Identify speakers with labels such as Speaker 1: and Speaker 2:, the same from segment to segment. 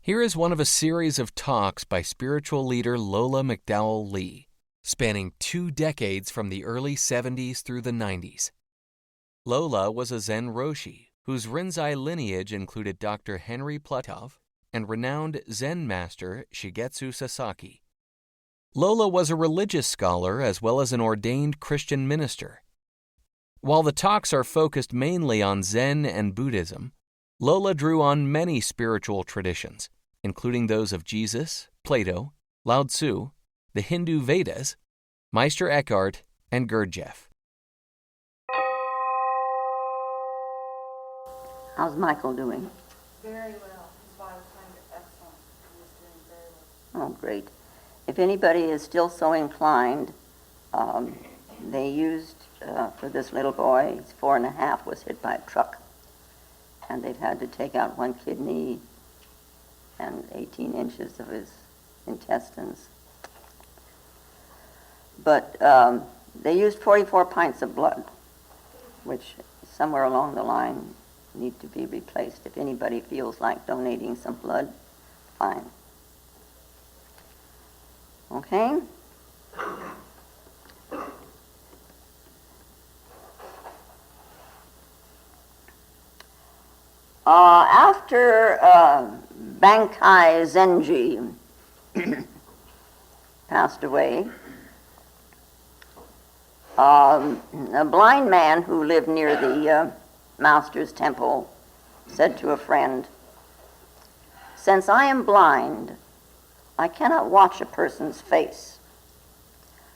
Speaker 1: Here is one of a series of talks by spiritual leader Lola McDowell Lee, spanning 2 decades from the early 70s through the 90s. Lola was a Zen Roshi, whose Rinzai lineage included Dr. Henry Plutov and renowned Zen master Shigetsu Sasaki. Lola was a religious scholar as well as an ordained Christian minister. While the talks are focused mainly on Zen and Buddhism, Lola drew on many spiritual traditions, including those of Jesus, Plato, Lao Tzu, the Hindu Vedas, Meister Eckhart, and Gurdjieff.
Speaker 2: How's Michael doing?
Speaker 3: Very well. His body times are excellent. He is doing very well.
Speaker 2: Oh, great. If anybody is still so inclined, they used, for this little boy, he's 4.5, was hit by a truck. And they've had to take out 1 kidney and 18 inches of his intestines. But they used 44 pints of blood, which somewhere along the line need to be replaced. If anybody feels like donating some blood, fine. Okay? After Bankai Zeni passed away, a blind man who lived near the Master's temple said to a friend, "Since I am blind, I cannot watch a person's face,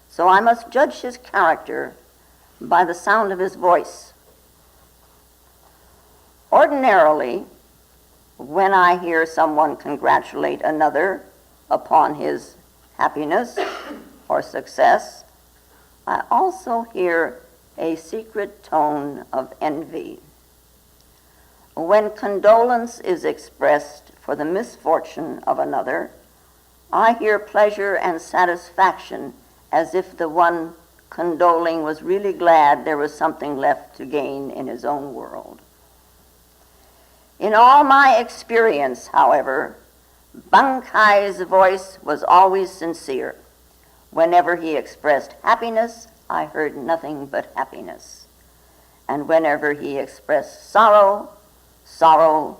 Speaker 2: so I must judge his character by the sound of his voice. Ordinarily, when I hear someone congratulate another upon his happiness or success, I also hear a secret tone of envy. When condolence is expressed for the misfortune of another, I hear pleasure and satisfaction as if the one condoling was really glad there was something left to gain in his own world. In all my experience, however, Bankai's voice was always sincere. Whenever he expressed happiness, I heard nothing but happiness. And whenever he expressed sorrow, sorrow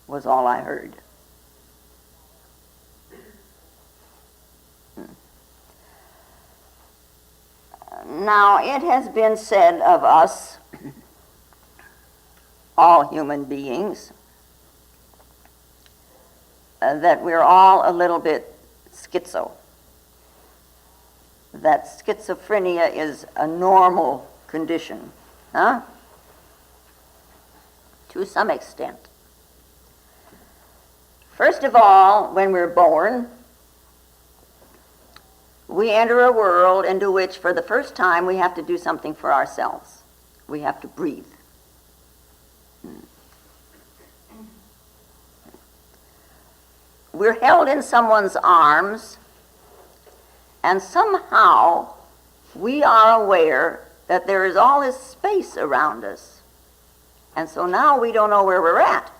Speaker 2: was all I heard." Now, it has been said of us, all human beings, that we're all a little bit schizo. That schizophrenia is a normal condition, to some extent. First of all, when we're born, we enter a world into which, for the first time, we have to do something for ourselves. We have to breathe. We're held in someone's arms, and somehow we are aware that there is all this space around us. And so now we don't know where we're at.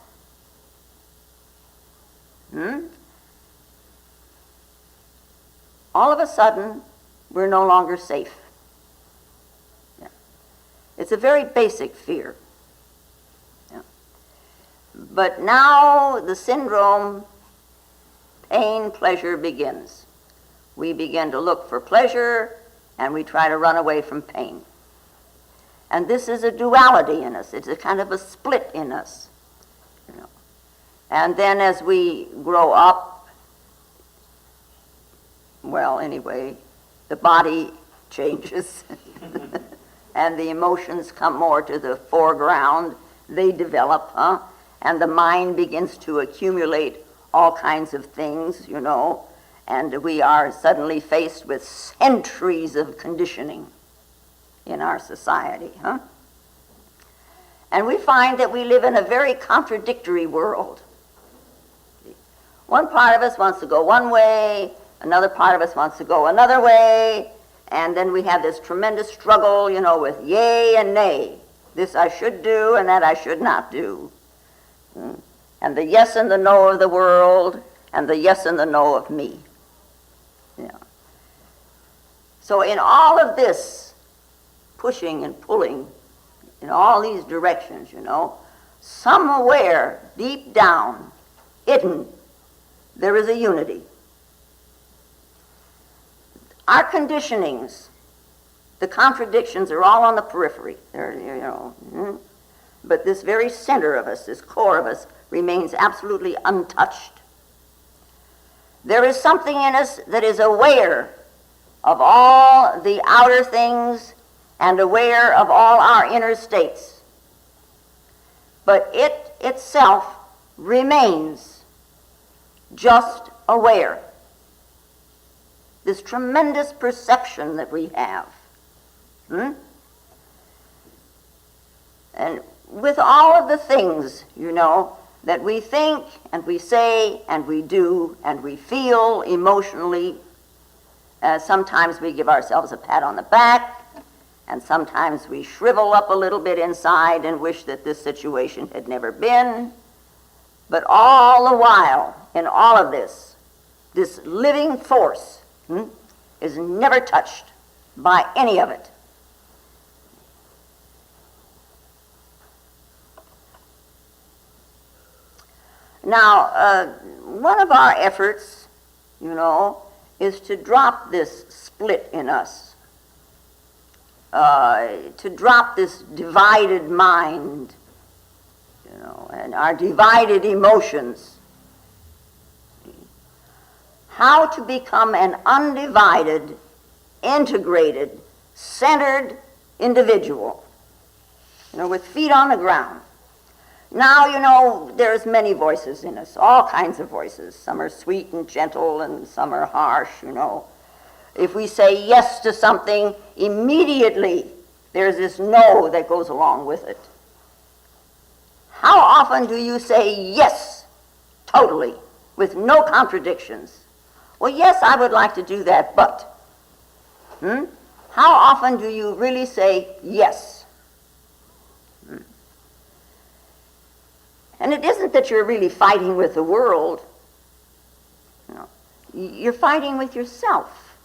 Speaker 2: All of a sudden, we're no longer safe. Yeah. It's a very basic fear. Yeah. But now the syndrome, pain, pleasure begins. We begin to look for pleasure, and we try to run away from pain. And this is a duality in us. It's a kind of a split in us. And then as we grow up, well, anyway, the body changes and the emotions come more to the foreground. They develop, and the mind begins to accumulate all kinds of things, and we are suddenly faced with centuries of conditioning in our society, And we find that we live in a very contradictory world. One part of us wants to go one way, another part of us wants to go another way, and then we have this tremendous struggle, with yay and nay. This I should do and that I should not do. and the yes and the no of the world, and the yes and the no of me. Yeah. So in all of this pushing and pulling in all these directions, somewhere deep down, hidden, there is a unity. Our conditionings, the contradictions are all on the periphery. But this very center of us, this core of us, remains absolutely untouched. There is something in us that is aware of all the outer things and aware of all our inner states. But it itself remains just aware. This tremendous perception that we have. And with all of the things, that we think and we say and we do and we feel emotionally, sometimes we give ourselves a pat on the back, and sometimes we shrivel up a little bit inside and wish that this situation had never been. But all the while, in all of this living force is never touched by any of it. Now, one of our efforts, is to drop this split in us, to drop this divided mind, and our divided emotions. How to become an undivided, integrated, centered individual, with feet on the ground. Now, there's many voices in us, all kinds of voices. Some are sweet and gentle, and some are harsh, If we say yes to something, immediately there's this no that goes along with it. How often do you say yes, totally, with no contradictions? Well, yes, I would like to do that, but. How often do you really say yes? And it isn't that you're really fighting with the world. You're fighting with yourself.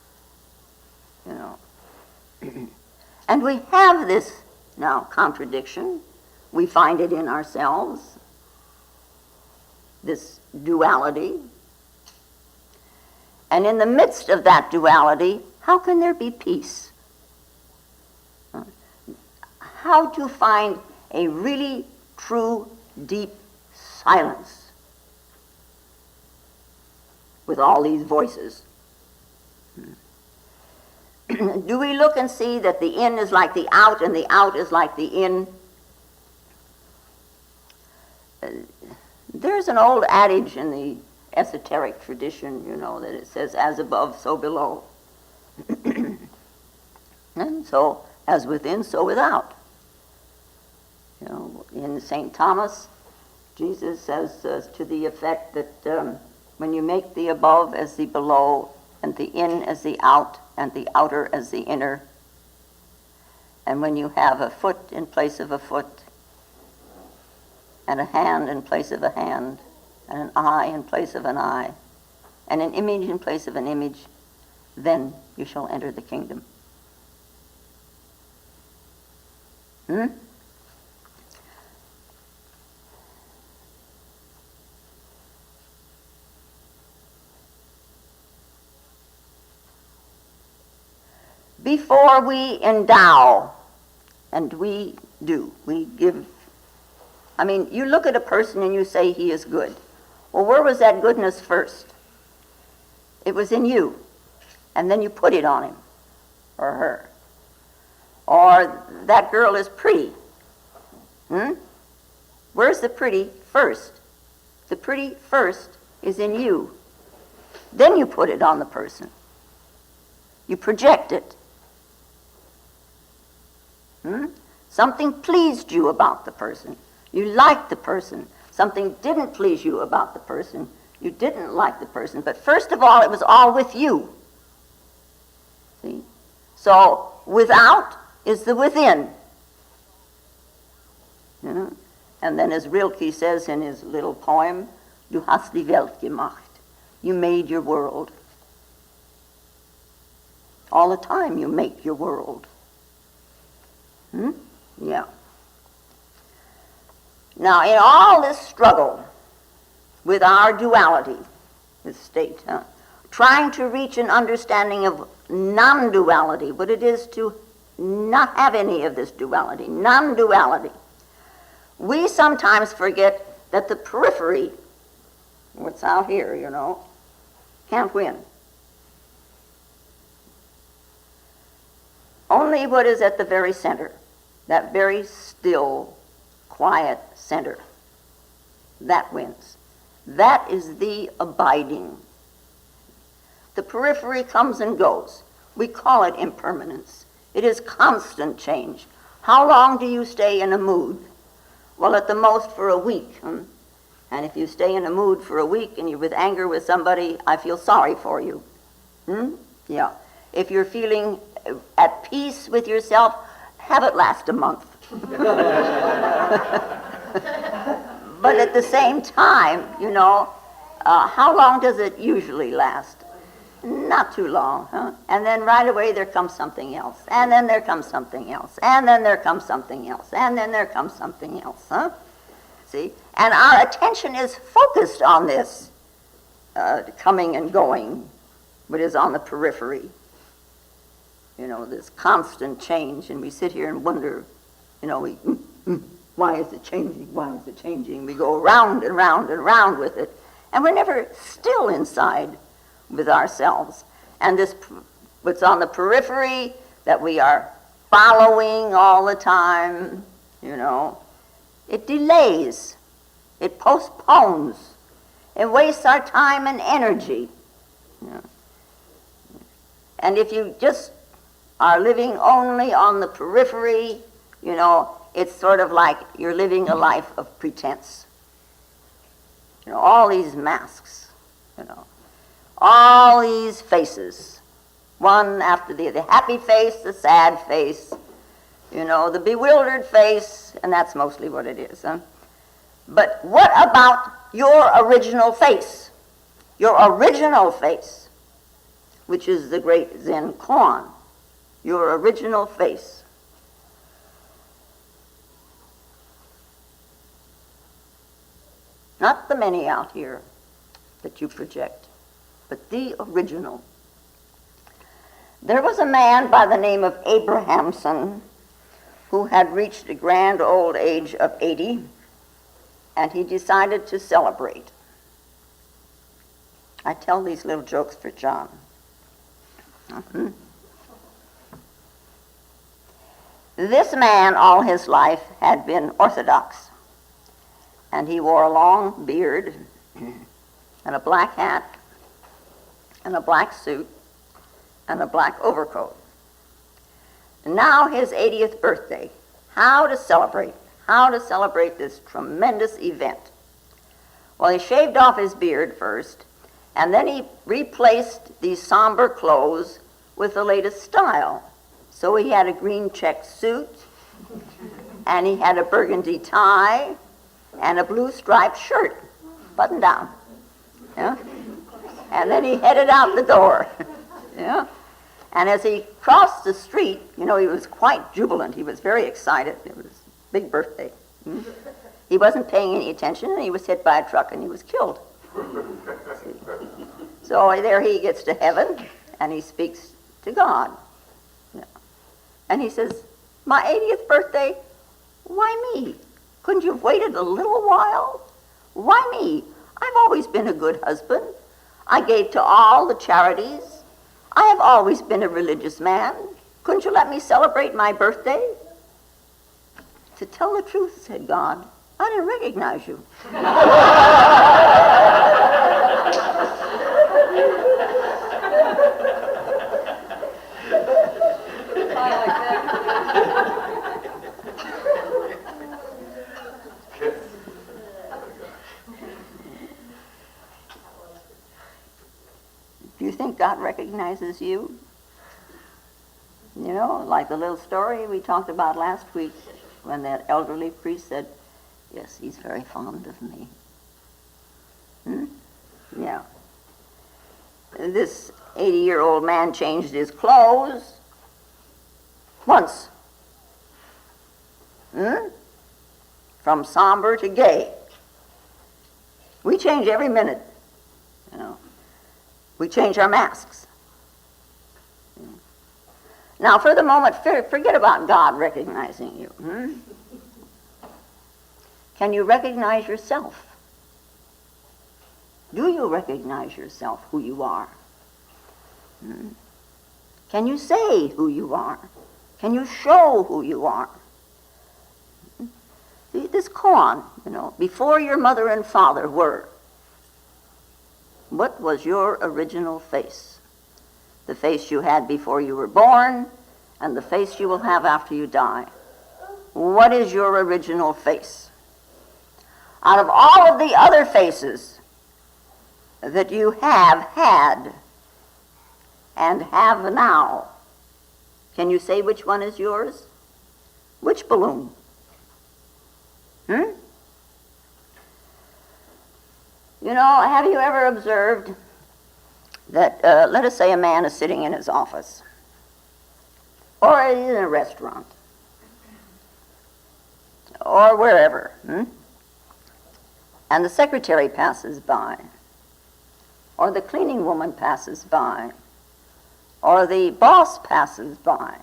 Speaker 2: And we have this, now, contradiction. We find it in ourselves, this duality. And in the midst of that duality, how can there be peace? How to find a really true, deep silence with all these voices. Do we look and see that the in is like the out and the out is like the in? There's an old adage in the esoteric tradition, that it says, as above, so below. And so, as within, so without. In St. Thomas, Jesus says to the effect that when you make the above as the below, and the in as the out, and the outer as the inner, and when you have a foot in place of a foot, and a hand in place of a hand, and an eye in place of an eye, and an image in place of an image, then you shall enter the kingdom. Before we endow, and we do, we give, you look at a person and you say he is good. Well, where was that goodness first? It was in you, and then you put it on him or her. Or that girl is pretty. Where's the pretty first? The pretty first is in you. Then you put it on the person. You project it. Something pleased you about the person. You liked the person. Something didn't please you about the person. You didn't like the person. But first of all, it was all with you. See? So, without is the within. And then as Rilke says in his little poem, Du hast die Welt gemacht. You made your world. All the time you make your world. Yeah. Now, in all this struggle with our duality, this state, trying to reach an understanding of non-duality, what it is to not have any of this duality, non-duality, we sometimes forget that the periphery, what's out here, can't win. Only what is at the very center, that very still, quiet center, that wins. That is the abiding. The periphery comes and goes. We call it impermanence. It is constant change. How long do you stay in a mood? Well, at the most for a week. And if you stay in a mood for a week and you're with anger with somebody, I feel sorry for you. Yeah. If you're feeling at peace with yourself, have it last a month. But at the same time, how long does it usually last? Not too long, And then right away there comes something else, and then there comes something else, and then there comes something else, and then there comes something else, See? And our attention is focused on this coming and going, but is on the periphery. This constant change, and we sit here and wonder, why is it changing? Why is it changing? We go round and round and round with it, and we're never still inside with ourselves. And this, what's on the periphery that we are following all the time, it delays, it postpones, it wastes our time and energy. And if you just are living only on the periphery, it's sort of like you're living a life of pretense. All these masks, all these faces, one after the other. The happy face, the sad face, the bewildered face, and that's mostly what it is. But what about your original face? Your original face, which is the great Zen koan. Your original face. Not the many out here that you project, but the original. There was a man by the name of Abrahamson who had reached a grand old age of 80, and he decided to celebrate. I tell these little jokes for John. This man, all his life, had been orthodox, and he wore a long beard and a black hat and a black suit and a black overcoat. And now his 80th birthday. How to celebrate this tremendous event. Well, he shaved off his beard first, and then he replaced these somber clothes with the latest style. So he had a green check suit, and he had a burgundy tie, and a blue striped shirt, buttoned down. Yeah? And then he headed out the door. Yeah? And as he crossed the street, he was quite jubilant. He was very excited. It was his big birthday. He wasn't paying any attention, and he was hit by a truck, and he was killed. So there he gets to heaven, and he speaks to God. And he says, my 80th birthday, why me? Couldn't you have waited a little while? Why me? I've always been a good husband. I gave to all the charities. I have always been a religious man. Couldn't you let me celebrate my birthday? To tell the truth, said God, I didn't recognize you. Do you think God recognizes you? Like the little story we talked about last week when that elderly priest said, Yes, he's very fond of me. Hmm? Yeah. This 80-year-old man changed his clothes once. From somber to gay. We change every minute. We change our masks. Now, for the moment, forget about God recognizing you. Can you recognize yourself? Do you recognize yourself, who you are? Can you say who you are? Can you show who you are? See, this koan, before your mother and father were, what was your original face? The face you had before you were born, and the face you will have after you die. What is your original face? Out of all of the other faces that you have had and have now, can you say which one is yours? Which balloon? Have you ever observed that, let us say a man is sitting in his office, or in a restaurant, or wherever, and the secretary passes by, or the cleaning woman passes by, or the boss passes by,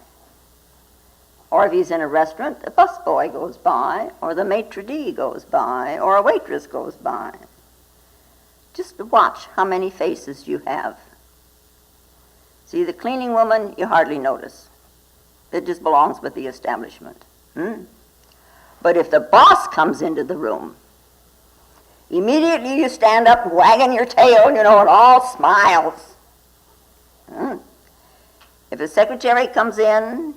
Speaker 2: or if he's in a restaurant, the busboy goes by, or the maitre d' goes by, or a waitress goes by. Just watch how many faces you have. See, the cleaning woman, you hardly notice. It just belongs with the establishment. But if the boss comes into the room, immediately you stand up wagging your tail, and all smiles. If the secretary comes in,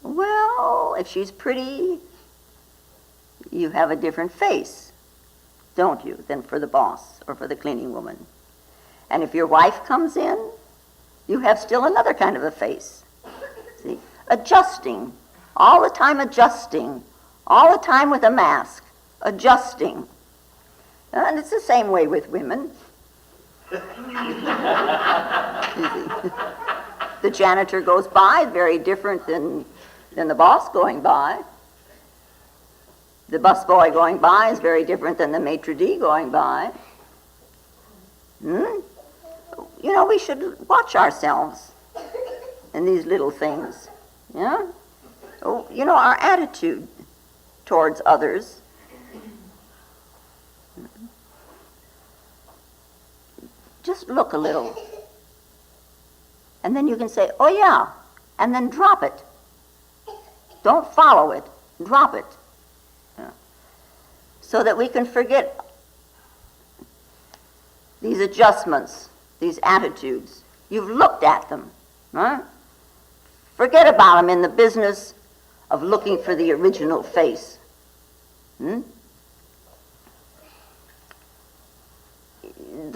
Speaker 2: well, if she's pretty, you have a different face, don't you, than for the boss or for the cleaning woman. And if your wife comes in, you have still another kind of a face. See, adjusting, all the time adjusting, all the time with a mask, adjusting. And it's the same way with women. The janitor goes by, very different than the boss going by. The busboy going by is very different than the maitre d' going by. We should watch ourselves in these little things. Yeah? Our attitude towards others. Just look a little. And then you can say, oh yeah, and then drop it. Don't follow it, drop it. Yeah. So that we can forget these adjustments, these attitudes. You've looked at them. Huh? Forget about them in the business of looking for the original face. The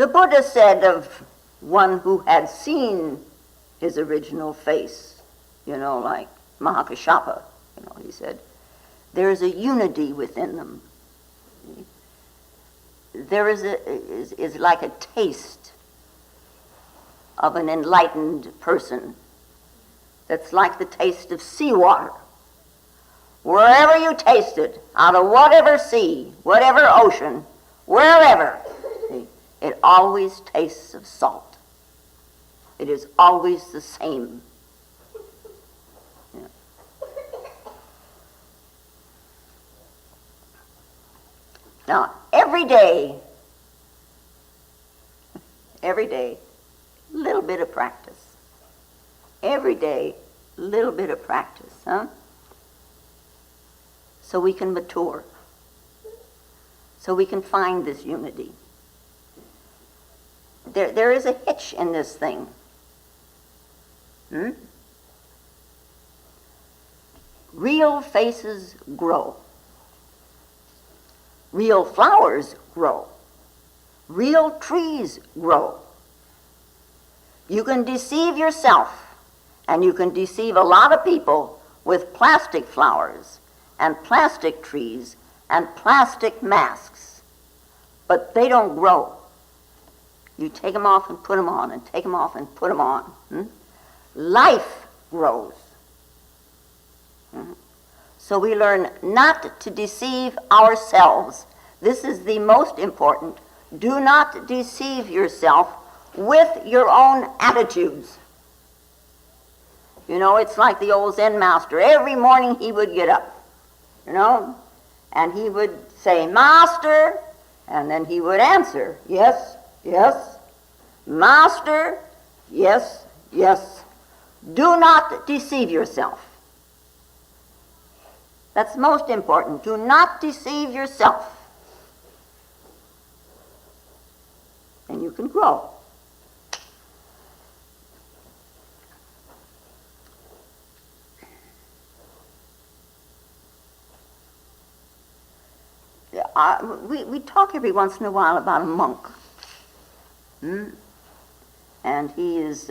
Speaker 2: Buddha said of one who had seen his original face, like Mahakashapa, he said, there's a unity within them. There is like a taste of an enlightened person that's like the taste of seawater. Wherever you taste it, out of whatever sea, whatever ocean, wherever, it always tastes of salt. It is always the same. Yeah. Now, every day, little bit of practice. Every day, little bit of practice, so we can mature, so we can find this unity. There is a hitch in this thing. Real faces grow. Real flowers grow. Real trees grow. You can deceive yourself, and you can deceive a lot of people with plastic flowers and plastic trees and plastic masks, but they don't grow. You take them off and put them on, and take them off and put them on. Life grows. So we learn not to deceive ourselves. This is the most important. Do not deceive yourself with your own attitudes. You know, it's like the old Zen master. Every morning he would get up, and he would say, "Master," and then he would answer, "Yes, yes." "Master, yes, yes." Do not deceive yourself. That's most important. Do not deceive yourself. And you can grow. We talk every once in a while about a monk. And he is,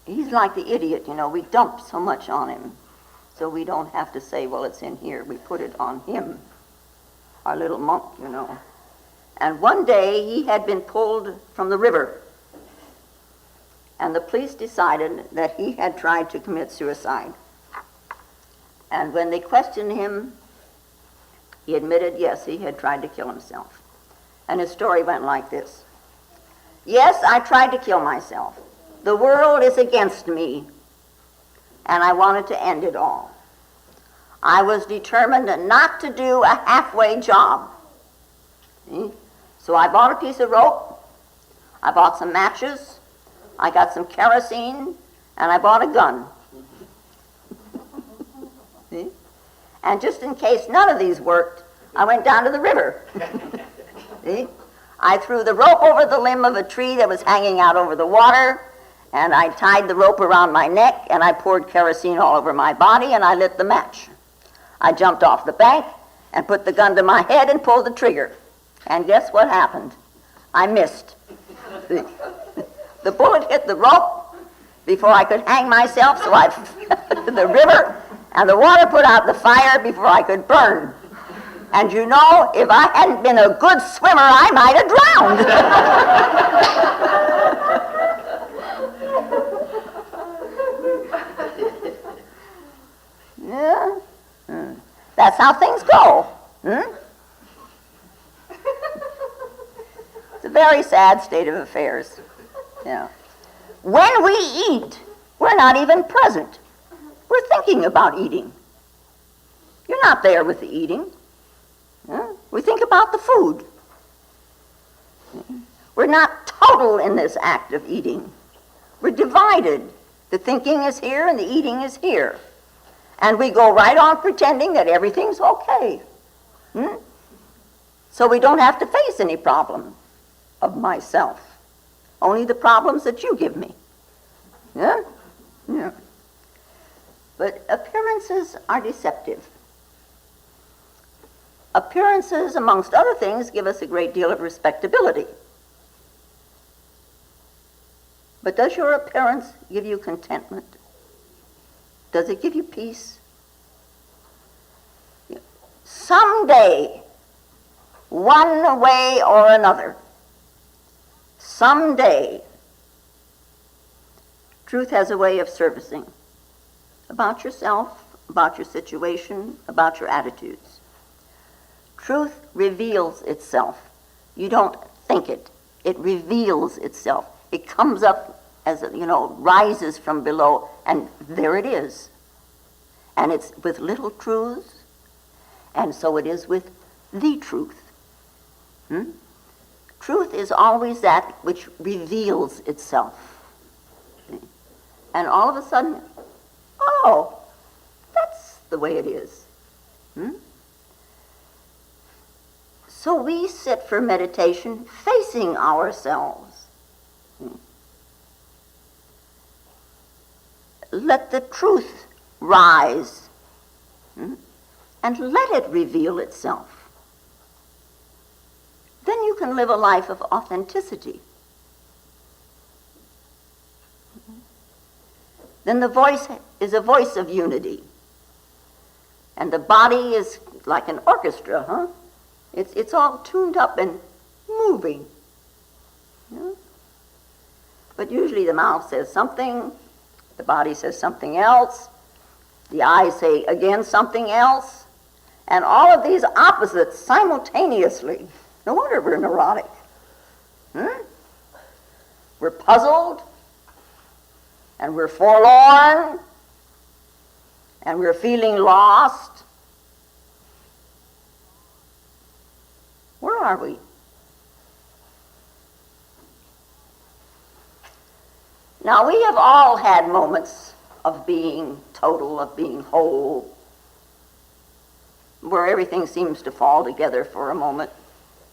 Speaker 2: he's like the idiot, we dump so much on him. So we don't have to say, well, it's in here. We put it on him, our little monk, And one day he had been pulled from the river. And the police decided that he had tried to commit suicide. And when they questioned him, he admitted, yes, he had tried to kill himself. And his story went like this. "Yes, I tried to kill myself. The world is against me, and I wanted to end it all. I was determined not to do a halfway job. So I bought a piece of rope, I bought some matches, I got some kerosene, and I bought a gun. And just in case none of these worked, I went down to the river. I threw the rope over the limb of a tree that was hanging out over the water, and I tied the rope around my neck, and I poured kerosene all over my body, and I lit the match. I jumped off the bank and put the gun to my head and pulled the trigger. And guess what happened? I missed. The bullet hit the rope before I could hang myself, so I fell into the river, and the water put out the fire before I could burn. And if I hadn't been a good swimmer, I might have drowned." Yeah. That's how things go. It's a very sad state of affairs. Yeah. When we eat, we're not even present. We're thinking about eating. You're not there with the eating. We think about the food. We're not total in this act of eating. We're divided. The thinking is here and the eating is here. And we go right on pretending that everything's okay. So we don't have to face any problem of myself. Only the problems that you give me. Yeah? Yeah. But appearances are deceptive. Appearances, amongst other things, give us a great deal of respectability. But does your appearance give you contentment? Does it give you peace? Someday, one way or another, someday, truth has a way of surfacing about yourself, about your situation, about your attitudes. Truth reveals itself. You don't think it. It reveals itself. It comes up as, rises from below, and there it is. And it's with little truths, and so it is with the truth. Truth is always that which reveals itself. And all of a sudden, oh, that's the way it is. So we sit for meditation facing ourselves. Let the truth rise, and let it reveal itself. Then you can live a life of authenticity. Then the voice is a voice of unity. And the body is like an orchestra, huh? It's all tuned up and moving. You know? But usually the mouth says something, the body says something else, the eyes say again something else, and all of these opposites simultaneously. No wonder we're neurotic. We're puzzled, and we're forlorn, and we're feeling lost. Where are we? Now, we have all had moments of being total, of being whole, where everything seems to fall together for a moment.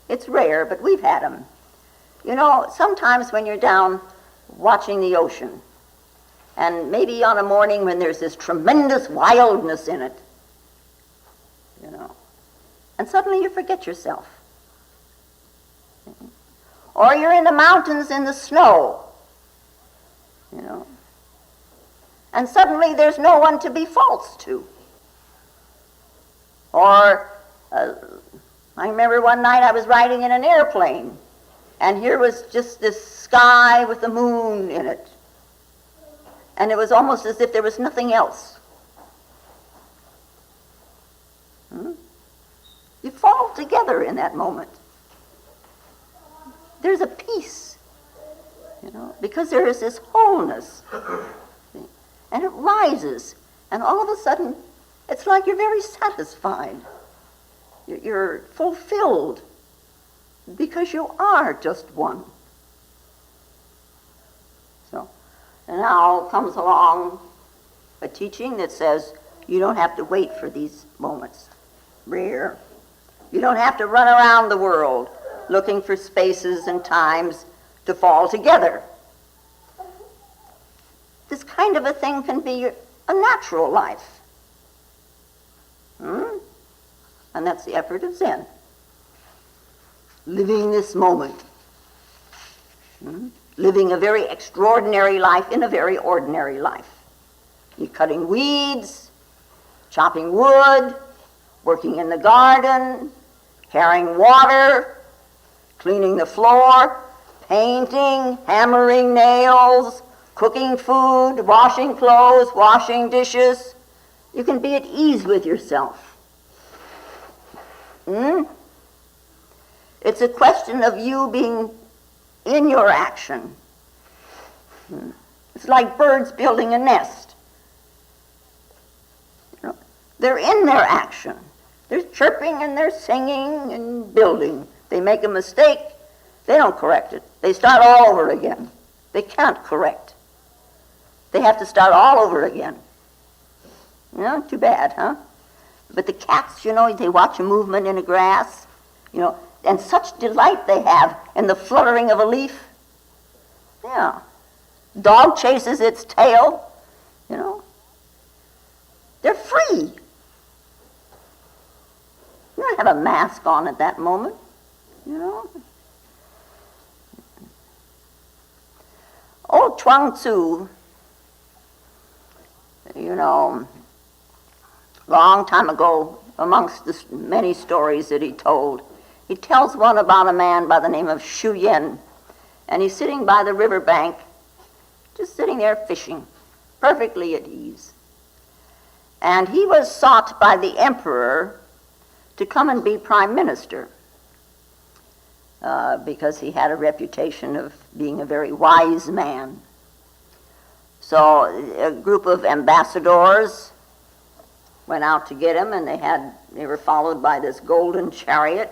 Speaker 2: It's rare, but we've had them. You know, sometimes when you're down watching the ocean, and maybe on a morning when there's this tremendous wildness in it, you know, and suddenly you forget yourself. Or you're in the mountains in the snow, you know, and suddenly there's no one to be false to. Or I remember one night I was riding in an airplane, and here was just this sky with the moon in it, and it was almost as if there was nothing else. You fall together in that moment. There's a peace, you know, because there is this wholeness. And it rises, and all of a sudden, it's like you're very satisfied. You're fulfilled, because you are just one. So, and now comes along a teaching that says you don't have to wait for these moments. Rare. You don't have to run around the world looking for spaces and times to fall together. This kind of a thing can be a natural life. And that's the effort of Zen. Living this moment. Living a very extraordinary life in a very ordinary life. You're cutting weeds, chopping wood, working in the garden, carrying water, cleaning the floor, painting, hammering nails, cooking food, washing clothes, washing dishes. You can be at ease with yourself. It's a question of you being in your action. It's like birds building a nest. You know, they're in their action. They're chirping and they're singing and building. They make a mistake, they don't correct it. They start all over again. They can't correct. They have to start all over again. You know, too bad, huh? But the cats, you know, they watch a movement in the grass, you know, and such delight they have in the fluttering of a leaf. Yeah. Dog chases its tail, you know. They're free. You don't have a mask on at that moment, you know. Old Chuang Tzu, you know, long time ago, amongst the many stories that he told, he tells one about a man by the name of Shuan, and he's sitting by the riverbank, just sitting there fishing, perfectly at ease. And he was sought by the emperor to come and be prime minister, because he had a reputation of being a very wise man. So a group of ambassadors went out to get him, and they were followed by this golden chariot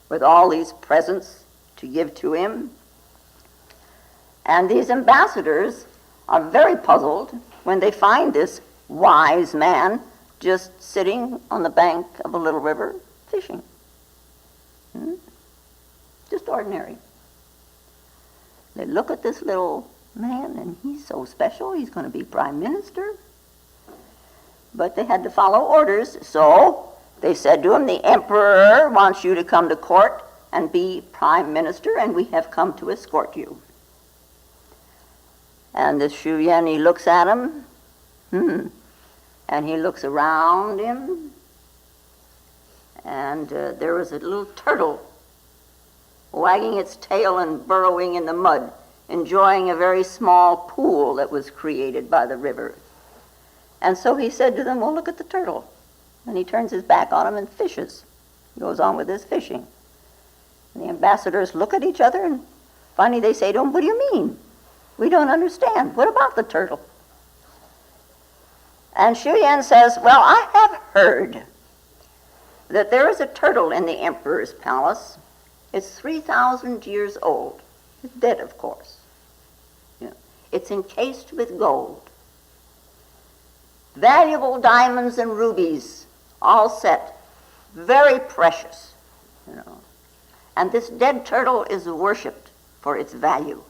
Speaker 2: with all these presents to give to him. And these ambassadors are very puzzled when they find this wise man just sitting on the bank of a little river fishing. Just ordinary. They look at this little man, and he's so special, he's going to be prime minister. But they had to follow orders, so they said to him, the emperor wants you to come to court and be prime minister, and we have come to escort you. And this Shuyan, he looks at him, and he looks around him, and there was a little turtle wagging its tail and burrowing in the mud, enjoying a very small pool that was created by the river. And so he said to them, well, look at the turtle. And he turns his back on him and fishes. He goes on with his fishing. And the ambassadors look at each other, and finally they say to him, what do you mean? We don't understand. What about the turtle? And Shuan says, well, I have heard that there is a turtle in the emperor's palace. It's 3,000 years old. It's dead, of course. It's encased with gold. Valuable diamonds and rubies, all set. Very precious, And this dead turtle is worshipped for its value.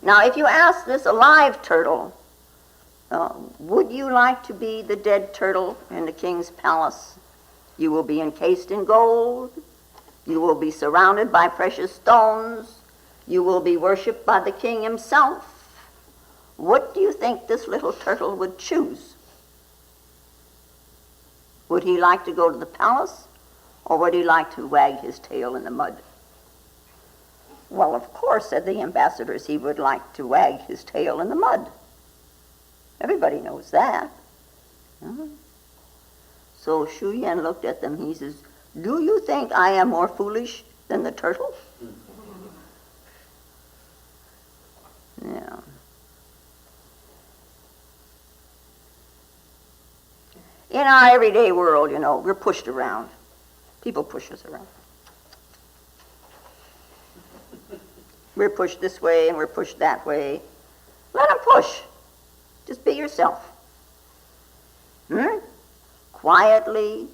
Speaker 2: Now, if you ask this alive turtle, would you like to be the dead turtle in the king's palace? You will be encased in gold. You will be surrounded by precious stones. You will be worshipped by the king himself. What do you think this little turtle would choose? Would he like to go to the palace, or would he like to wag his tail in the mud? Well, of course, said the ambassadors, he would like to wag his tail in the mud. Everybody knows that. So Shuan looked at them. He says, do you think I am more foolish than the turtle? Yeah. In our everyday world, we're pushed around. People push us around. We're pushed this way and we're pushed that way. Let them push. Just be yourself. Quietly,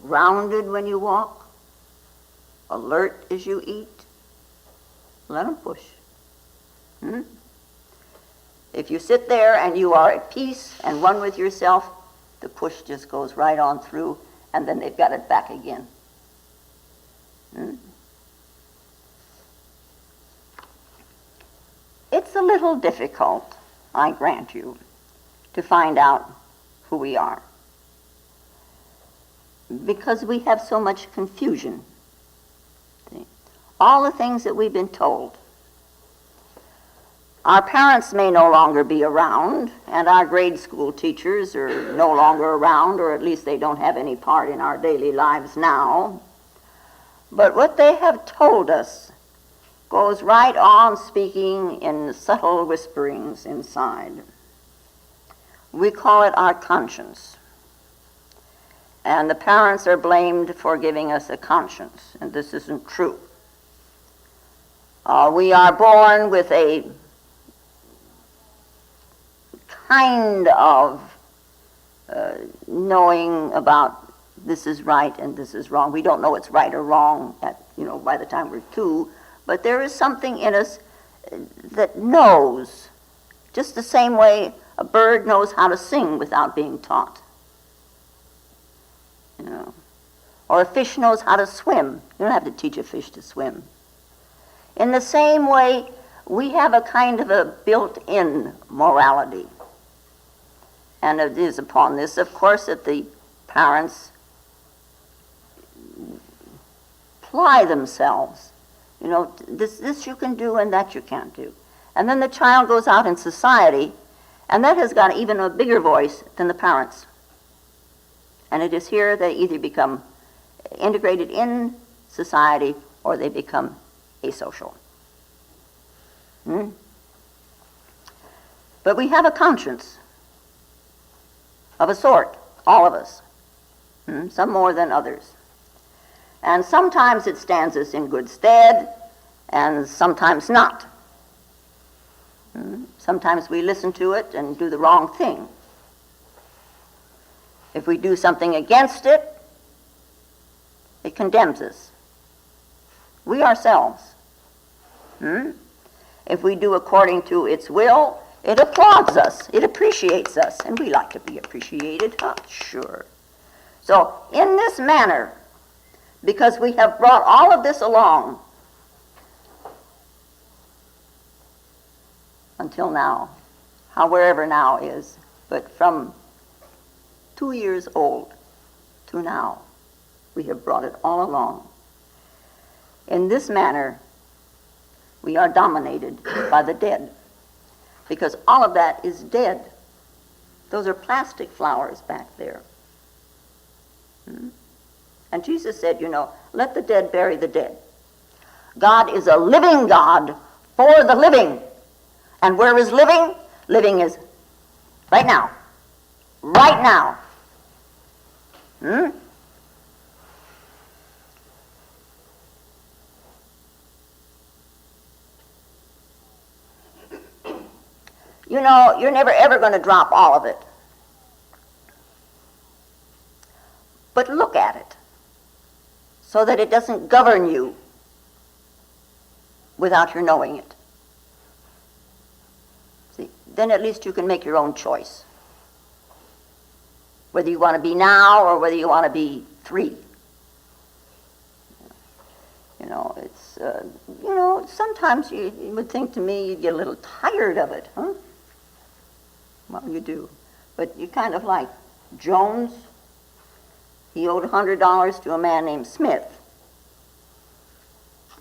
Speaker 2: grounded when you walk, alert as you eat. Let them push. If you sit there and you are at peace and one with yourself, the push just goes right on through, and then they've got it back again. It's a little difficult, I grant you, to find out who we are, because we have so much confusion. See? All the things that we've been told. Our parents may no longer be around, and our grade school teachers are no longer around, or at least they don't have any part in our daily lives now. But what they have told us goes right on speaking in subtle whisperings inside. We call it our conscience. And the parents are blamed for giving us a conscience, and this isn't true. We are born with a kind of knowing about this is right and this is wrong. We don't know it's right or wrong by the time we're 2, but there is something in us that knows, just the same way a bird knows how to sing without being taught. Or a fish knows how to swim. You don't have to teach a fish to swim. In the same way, we have a kind of a built-in morality. And it is upon this, of course, that the parents ply themselves. This you can do and that you can't do. And then the child goes out in society, and that has got even a bigger voice than the parents. And it is here they either become integrated in society or they become asocial. But we have a conscience of a sort, all of us, some more than others. And sometimes it stands us in good stead, and sometimes not. Sometimes we listen to it and do the wrong thing. If we do something against it, it condemns us. We ourselves. If we do according to its will, it applauds us, it appreciates us, and we like to be appreciated, sure. So, in this manner, because we have brought all of this along until now, wherever now is, but from 2 years old, to now. We have brought it all along. In this manner, we are dominated by the dead, because all of that is dead. Those are plastic flowers back there. And Jesus said, let the dead bury the dead. God is a living God for the living. And where is living? Living is right now. Right now. You're never ever going to drop all of it. But look at it so that it doesn't govern you without your knowing it. See, then at least you can make your own choice. Whether you want to be now or whether you want to be 3. It's, sometimes you would think to me you'd get a little tired of it, huh? Well, you do. But you kind of like Jones. He owed $100 to a man named Smith.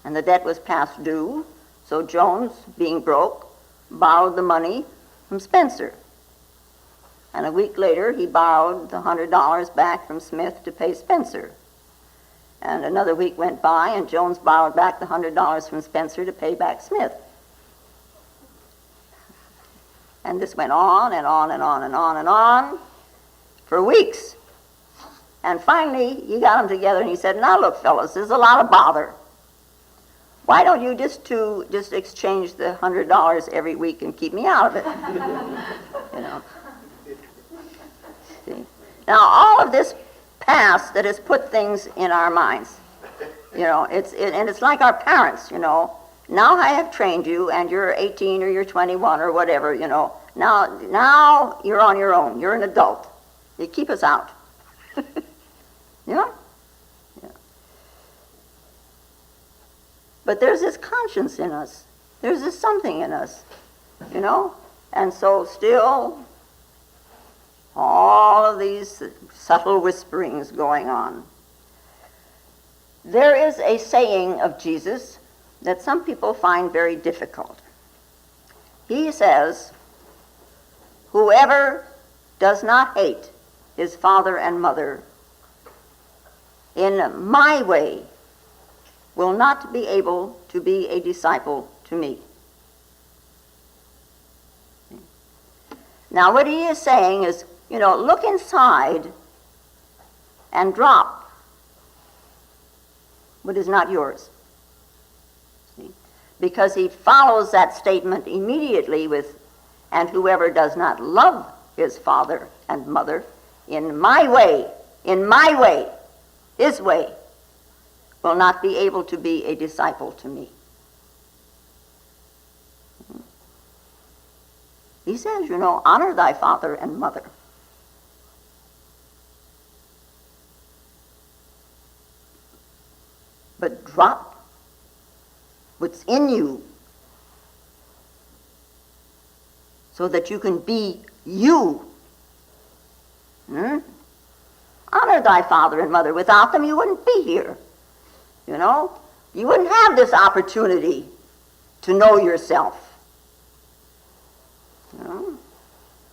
Speaker 2: And the debt was past due, so Jones, being broke, borrowed the money from Spencer. And a week later, he borrowed the $100 back from Smith to pay Spencer. And another week went by, and Jones borrowed back the $100 from Spencer to pay back Smith. And this went on and on and on and on and on for weeks. And finally, he got them together and he said, now look, fellas, there's a lot of bother. Why don't you just exchange the $100 every week and keep me out of it? See? Now, all of this past that has put things in our minds, it's like our parents, Now I have trained you, and you're 18 or you're 21 or whatever, Now you're on your own. You're an adult. You keep us out. Yeah? But there's this conscience in us. There's this something in us, And so still, all of these subtle whisperings going on. There is a saying of Jesus that some people find very difficult. He says, whoever does not hate his father and mother in my way will not be able to be a disciple to me. Now what he is saying is, look inside and drop what is not yours. See? Because he follows that statement immediately with, and whoever does not love his father and mother in my way, his way, will not be able to be a disciple to me. He says, honor thy father and mother. But drop what's in you so that you can be you. Honor thy father and mother. Without them, you wouldn't be here. You wouldn't have this opportunity to know yourself.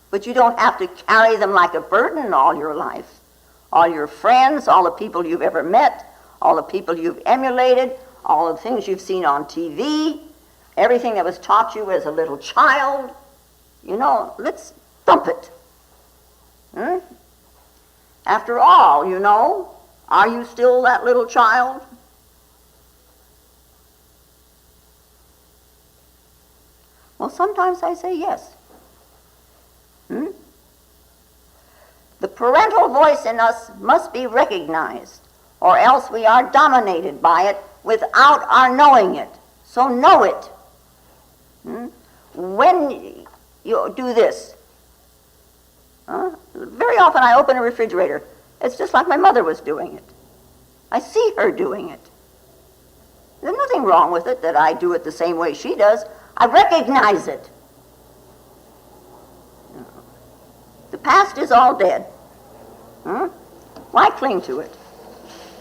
Speaker 2: But you don't have to carry them like a burden all your life. All your friends, all the people you've ever met, all the people you've emulated, all the things you've seen on TV, everything that was taught you as a little child. Let's dump it. After all, are you still that little child? Well, sometimes I say yes. The parental voice in us must be recognized, or else we are dominated by it without our knowing it. So know it. When you do this, very often I open a refrigerator. It's just like my mother was doing it. I see her doing it. There's nothing wrong with it that I do it the same way she does. I recognize it. The past is all dead. Why cling to it?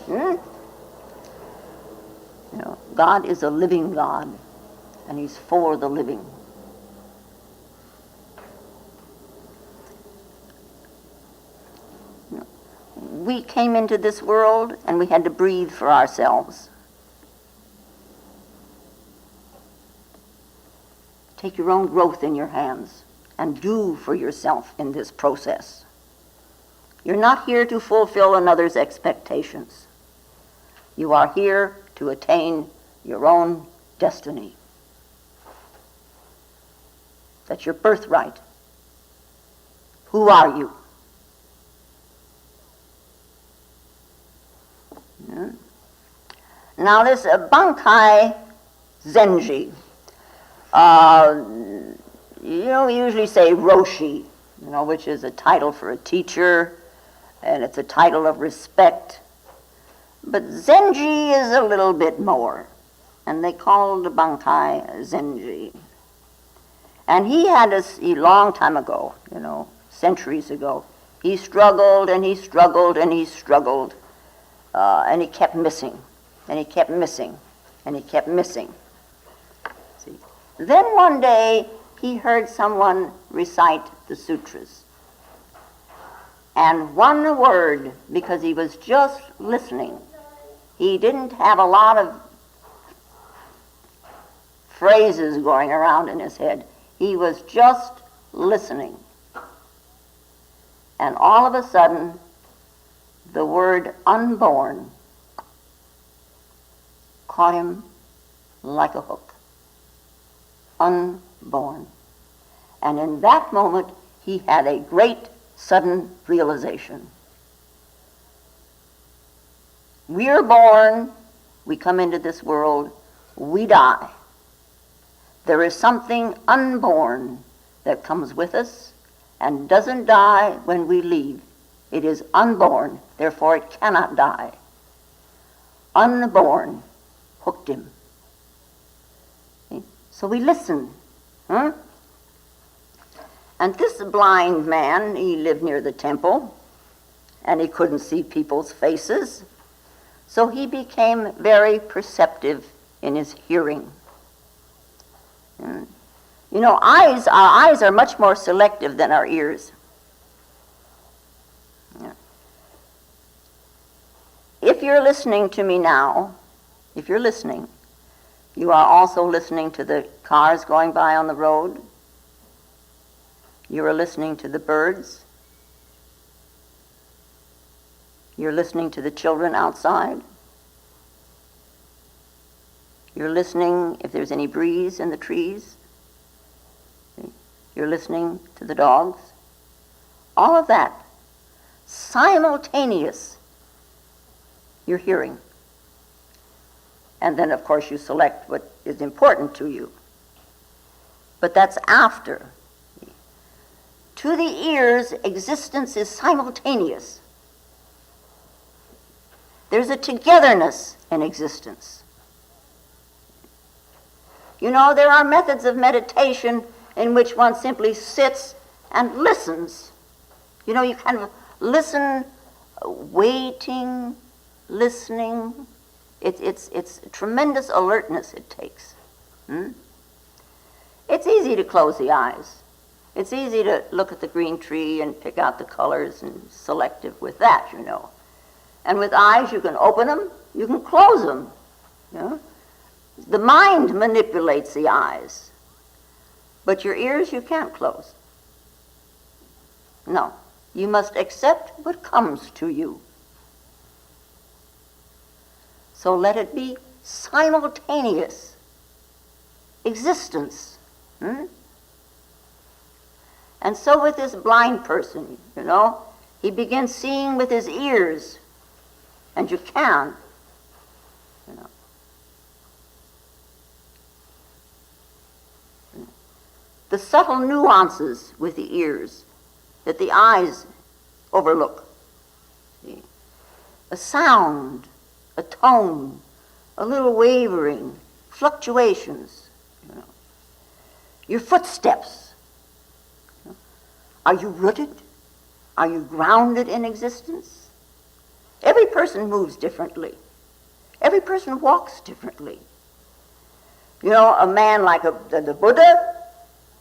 Speaker 2: Hmm? You know, God is a living God, and he's for the living. We came into this world and we had to breathe for ourselves. Take your own growth in your hands and do for yourself in this process. You're not here to fulfill another's expectations. You are here to attain your own destiny. That's your birthright. Who are you? Now this Bankai Zeni, we usually say Roshi, which is a title for a teacher, and it's a title of respect. But Zenji is a little bit more, and they called Bankai Zeni. And he had a long time ago, centuries ago, he struggled and he struggled and he struggled, and he kept missing, and he kept missing, and he kept missing. See? Then one day he heard someone recite the sutras. And one word, because he was just listening, he didn't have a lot of phrases going around in his head. He was just listening. And all of a sudden, the word unborn caught him like a hook. Unborn. And in that moment, he had a great sudden realization. We're born, we come into this world, we die. There is something unborn that comes with us and doesn't die when we leave. It is unborn, therefore it cannot die. Unborn hooked him. See? So we listen. And this blind man, he lived near the temple, and he couldn't see people's faces, so he became very perceptive in his hearing. Our eyes are much more selective than our ears. If you're listening to me now, if you're listening, you are also listening to the cars going by on the road. You are listening to the birds. You're listening to the children outside. You're listening if there's any breeze in the trees. You're listening to the dogs. All of that. Simultaneous. You're hearing. And then, of course, you select what is important to you. But that's after. To the ears, existence is simultaneous. There's a togetherness in existence. There are methods of meditation in which one simply sits and listens. You kind of listen, waiting, listening. It's tremendous alertness it takes. It's easy to close the eyes. It's easy to look at the green tree and pick out the colors and selective with that, And with eyes, you can open them, you can close them. The mind manipulates the eyes, but your ears you can't close. No, you must accept what comes to you. So let it be simultaneous existence. And so with this blind person, he begins seeing with his ears, and you can, the subtle nuances with the ears that the eyes overlook. See? A sound, a tone, a little wavering, fluctuations. Your footsteps. Are you rooted? Are you grounded in existence? Every person moves differently. Every person walks differently. You know, a man like the Buddha,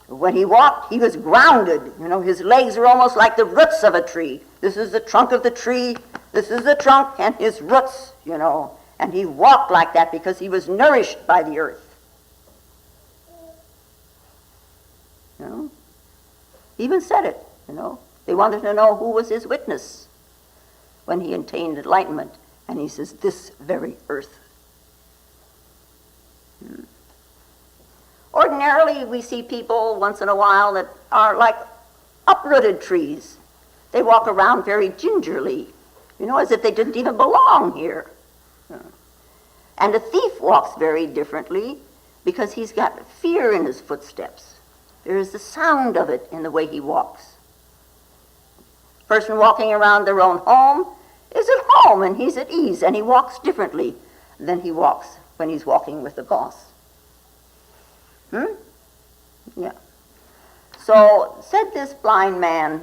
Speaker 2: when he walked, he was grounded. You know, his legs are almost like the roots of a tree. This is the trunk of the tree, this is the trunk, and his roots, you know. And he walked like that because he was nourished by the earth. You know? He even said it, you know. They wanted to know who was his witness when he attained enlightenment. And he says, this very earth. Ordinarily, we see people once in a while that are like uprooted trees. They walk around very gingerly, you know, as if they didn't even belong here. And a thief walks very differently because he's got fear in his footsteps. There is the sound of it in the way he walks. Person walking around their own home is at home and he's at ease, and he walks differently than he walks when he's walking with the boss. Yeah. So, said this blind man,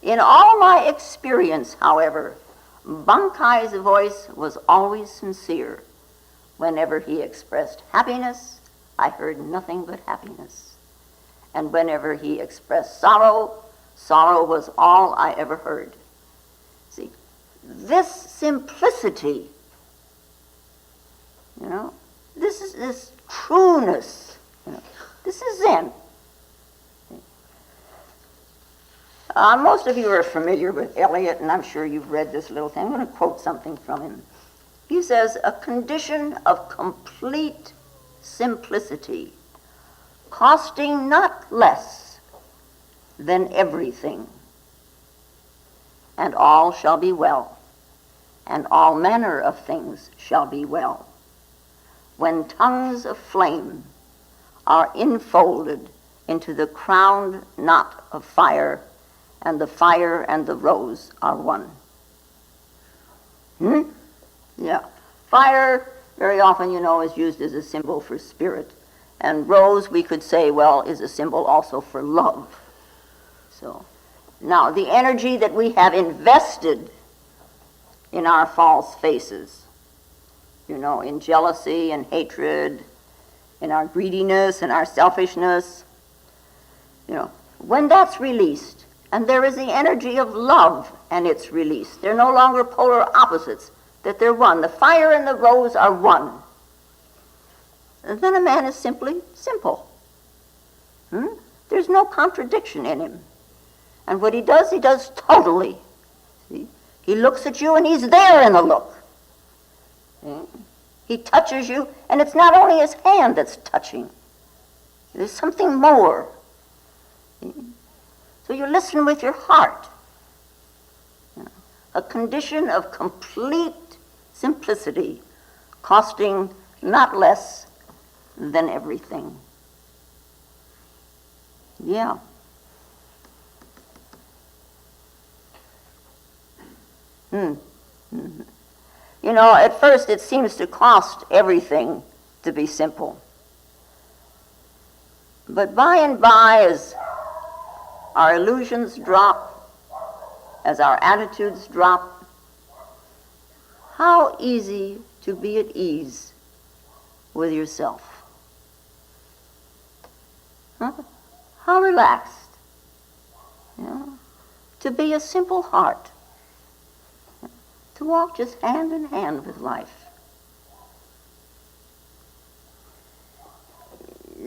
Speaker 2: in all my experience, however, Bankai's voice was always sincere. Whenever he expressed happiness, I heard nothing but happiness. And whenever he expressed sorrow, sorrow was all I ever heard. See, this simplicity, you know, this trueness, you know, this is Zen. Most of you are familiar with Eliot, and I'm sure you've read this little thing. I'm going to quote something from him. He says, a condition of complete simplicity, costing not less than everything, and all shall be well, and all manner of things shall be well, when tongues of flame are infolded into the crowned knot of fire, and the fire and the rose are one. Yeah. Fire, very often, you know, is used as a symbol for spirit. And rose, we could say, well, is a symbol also for love. So, now, the energy that we have invested in our false faces, you know, in jealousy and hatred, in our greediness and our selfishness, you know, when that's released, and there is the energy of love, and it's released. They're no longer polar opposites, that they're one. The fire and the rose are one. And then a man is simply simple. There's no contradiction in him. And what he does totally. See? He looks at you, and he's there in the look. See? He touches you, and it's not only his hand that's touching. There's something more. See? So you listen with your heart. A condition of complete simplicity, costing not less than everything. Yeah. You know, at first it seems to cost everything to be simple. But by and by, as our illusions drop, as our attitudes drop, how easy to be at ease with yourself. How relaxed. You know, to be a simple heart. To walk just hand in hand with life.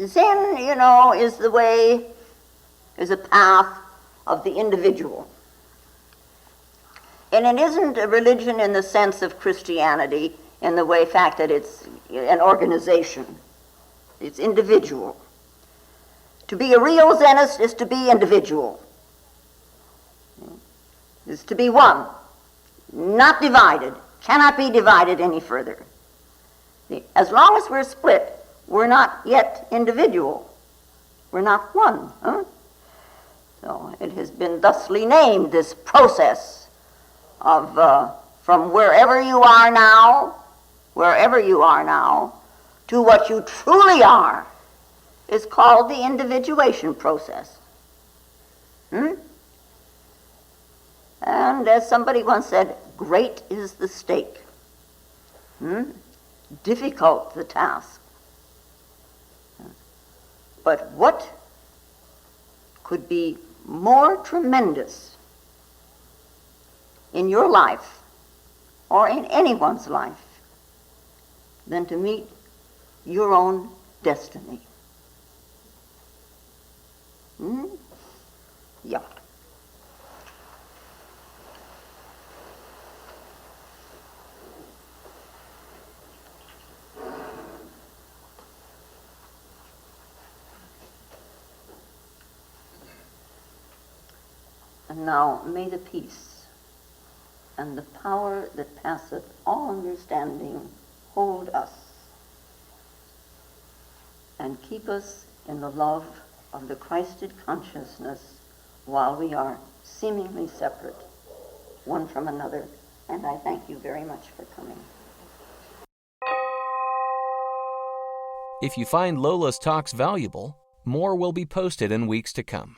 Speaker 2: Zen, you know, is the way, is a path of the individual. And it isn't a religion in the sense of Christianity, in the way fact that it's an organization. It's individual. To be a real Zenist is to be individual. Is to be one. Not divided. Cannot be divided any further. As long as we're split, we're not yet individual. We're not one. So it has been thusly named, this process of from wherever you are now, to what you truly are, is called the individuation process. And as somebody once said, Great is the stake. Difficult the task. But what could be more tremendous in your life or in anyone's life than to meet your own destiny? Yeah. And now may the peace and the power that passeth all understanding hold us and keep us in the love of the Christed consciousness while we are seemingly separate one from another. And I thank you very much for coming.
Speaker 1: If you find Lola's talks valuable, more will be posted in weeks to come.